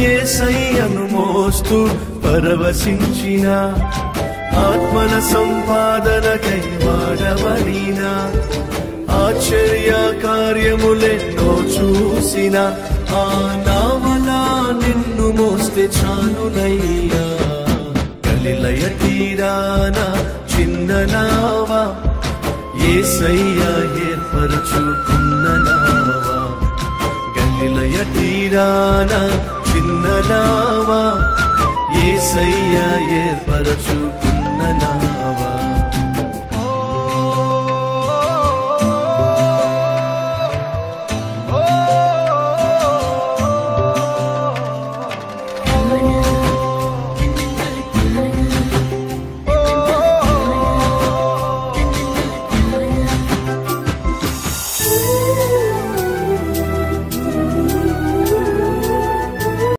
యేసయ్యను మోస్తూ పరవశించిన ఆత్మల సంపాదనకై వాడబడిన ఆశ్చర్య కార్యములెన్నో చూసిన ఆ నావలా నిన్ను మోస్తే చాలునయ్యా. గలిలయ తీరాన చిన్న నావా యేసయ్య ఏర్పరచుకున్న నావా. గలిలయ తీరాన చిన్న నావా యేసయ్య ఏర్పరచుకున్న నావా.